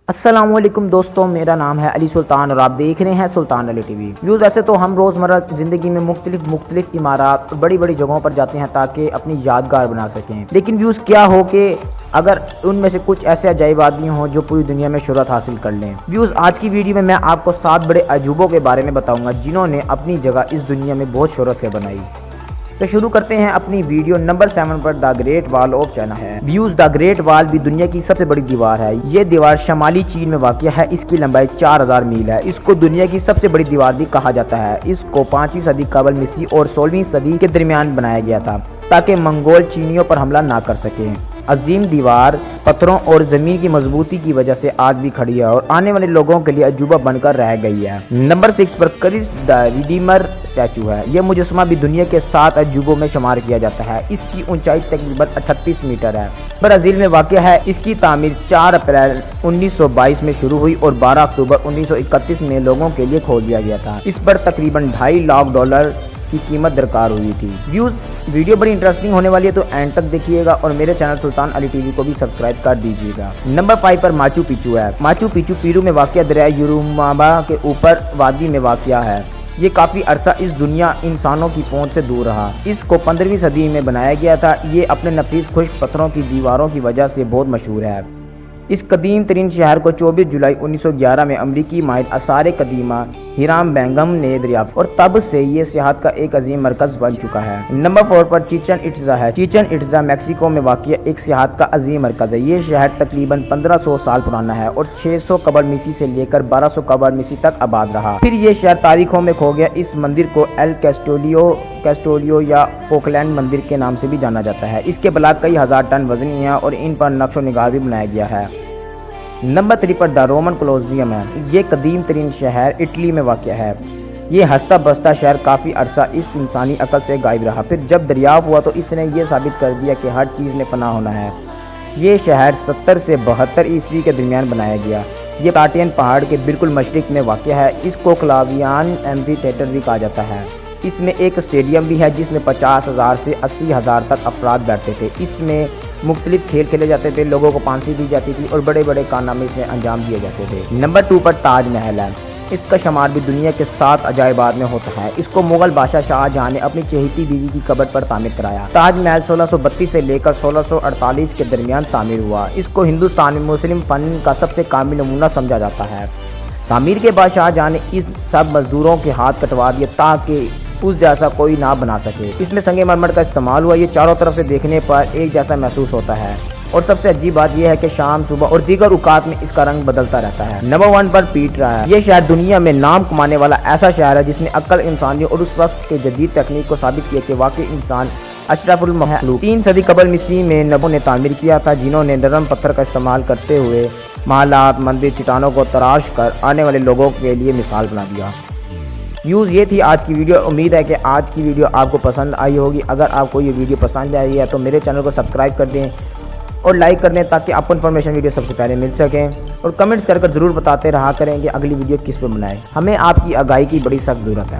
السلام علیکم دوستوں، میرا نام ہے علی سلطان اور آپ دیکھ رہے ہیں سلطان علی ٹی وی ویوز۔ ایسے تو ہم روزمرہ زندگی میں مختلف عمارات اور بڑی جگہوں پر جاتے ہیں تاکہ اپنی یادگار بنا سکیں، لیکن ویوز کیا ہو کہ اگر ان میں سے کچھ ایسے عجائب آدمی ہوں جو پوری دنیا میں شہرت حاصل کر لیں۔ ویوز، آج کی ویڈیو میں آپ کو 7 بڑے عجوبوں کے بارے میں بتاؤں گا جنہوں نے اپنی جگہ اس دنیا میں بہت شہرت سے بنائی۔ تو شروع کرتے ہیں اپنی video number 7 per. The great وال آف چائنا ہے۔ ویوز، دا گریٹ وال بھی دنیا کی سب سے بڑی دیوار ہے۔ یہ دیوار شمالی چین میں واقع ہے۔ اس کی لمبائی 4000 میل ہے۔ اس کو دنیا کی سب سے بڑی دیوار بھی کہا جاتا ہے۔ اس کو 5ویں صدی قبل مسیح اور 16ویں صدی کے درمیان بنایا گیا تھا تاکہ منگول چینیوں پر حملہ نہ کر سکیں۔ عظیم دیوار پتھروں اور زمین کی مضبوطی کی وجہ سے آج بھی کھڑی ہے اور آنے والے لوگوں کے لیے عجوبہ بن کر رہ گئی ہے۔ نمبر 6 پر کرسٹ دا ریڈیمر اسٹیچو ہے۔ یہ مجسمہ بھی دنیا کے 7 عجوبوں میں شمار کیا جاتا ہے۔ اس کی اونچائی تقریباً 38 میٹر ہے۔ برازیل میں واقع ہے۔ اس کی تعمیر 4 اپریل 1922 میں شروع ہوئی اور 12 اکتوبر 1931 میں لوگوں کے لیے کھول دیا گیا تھا۔ اس پر تقریباً $2.5 لاکھ کی قیمت درکار ہوئی تھی۔ ویوز، ویڈیو بڑی انٹرسٹنگ ہونے والی ہے تو اینڈ تک دیکھیے گا اور میرے چینل سلطان علی ٹی وی کو بھی سبسکرائب کر دیجیے گا۔ نمبر 5 پر ماچو پیچو ہے۔ ماچو پیچو پیرو میں واقع دریائے یورومابا کے اوپر وادی میں واقع ہے۔ یہ کافی عرصہ اس دنیا انسانوں کی پہنچ سے دور رہا۔ اس کو 15ویں صدی میں بنایا گیا تھا۔ یہ اپنے نفیس خشک پتھروں کی دیواروں کی وجہ سے بہت مشہور ہے۔ اس قدیم ترین شہر کو 24 جولائی 1911 میں امریکی ماہر آثار قدیمہ ہیرام بینگم نے دریافت اور تب سے یہ سیاحت کا ایک عظیم مرکز بن چکا ہے۔ نمبر 4 پر چیچن اٹزا ہے۔ چیچن اٹزا میکسیکو میں واقع ایک سیاحت کا عظیم مرکز ہے۔ یہ شہر تقریباً 1500 سال پرانا ہے اور 600 قبل مسیح سے لے کر 1200 قبل مسیح تک آباد رہا۔ پھر یہ شہر تاریخوں میں کھو گیا۔ اس مندر کو ایل کیسٹولیو یا اوکلینڈ مندر کے نام سے بھی جانا جاتا ہے۔ اس کے بلاک کئی ہزار ٹن وزنی ہیں اور ان پر نقش و نگار بھی بنایا گیا ہے۔ نمبر 3 پر دا رومن کولوسیوم ہے۔ یہ قدیم ترین شہر اٹلی میں واقع ہے۔ یہ ہستا بستا شہر کافی عرصہ اس انسانی عقل سے غائب رہا۔ پھر جب دریافت ہوا تو اس نے یہ ثابت کر دیا کہ ہر چیز میں فنا ہونا ہے۔ یہ شہر 70 سے 72 عیسوی کے درمیان بنایا گیا۔ یہ پلاٹین پہاڑ کے بالکل مشرق میں واقع ہے۔ اس کو کلاویان ایمفی تھیٹر بھی کہا جاتا ہے۔ اس میں ایک اسٹیڈیم بھی ہے جس میں 50,000 سے 80,000 تک افراد بیٹھتے تھے۔ اس میں مختلف کھیل کھیلے جاتے تھے، لوگوں کو پھانسی دی جاتی تھی اور بڑے کارنامے اس میں انجام دیے جاتے تھے۔ نمبر 2 پر تاج محل ہے۔ اس کا شمار بھی دنیا کے 7 عجائبات میں ہوتا ہے۔ اس کو مغل بادشاہ شاہ جہاں نے اپنی چہیتی بیوی کی قبر پر تعمیر کرایا۔ تاج محل 1632 سے لے کر 1648 کے درمیان تعمیر ہوا۔ اس کو ہندوستان میں مسلم فن کا سب سے کامل نمونہ سمجھا جاتا ہے۔ تعمیر کے بعد شاہ جہاں نے اس سب مزدوروں کے ہاتھ کٹوا دیے تاکہ اس جیسا کوئی نہ بنا سکے۔ اس میں سنگ مرمر کا استعمال ہوا۔ یہ چاروں طرف سے دیکھنے پر ایک جیسا محسوس ہوتا ہے اور سب سے عجیب بات یہ ہے کہ شام، صبح اور دیگر اوقات میں اس کا رنگ بدلتا رہتا ہے۔ نمبر 1 پر پیٹرا ہے۔ یہ شہر دنیا میں نام کمانے والا ایسا شہر ہے جس نے عقل انسانیوں اور اس وقت کے جدید تکنیک کو ثابت کیا کہ واقعی انسان اشرف المخلوق۔ 3 صدی قبل مسیح میں نبیوں نے تعمیر کیا تھا جنہوں نے نرم پتھر کا استعمال کرتے ہوئے محلات، مندر، چٹانوں کو تراش کر آنے والے لوگوں کے لیے مثال بنا دیا۔ ویوز، یہ تھی آج کی ویڈیو۔ امید ہے کہ آج کی ویڈیو آپ کو پسند آئی ہوگی۔ اگر آپ کو یہ ویڈیو پسند آئی ہے تو میرے چینل کو سبسکرائب کر دیں اور لائک کر دیں تاکہ آپ کو انفارمیشن ویڈیو سب سے پہلے مل سکیں، اور کمنٹس کر ضرور بتاتے رہا کریں کہ اگلی ویڈیو کس پہ بنائیں۔ ہمیں آپ کی آگاہی کی بڑی سخت ضرورت ہے۔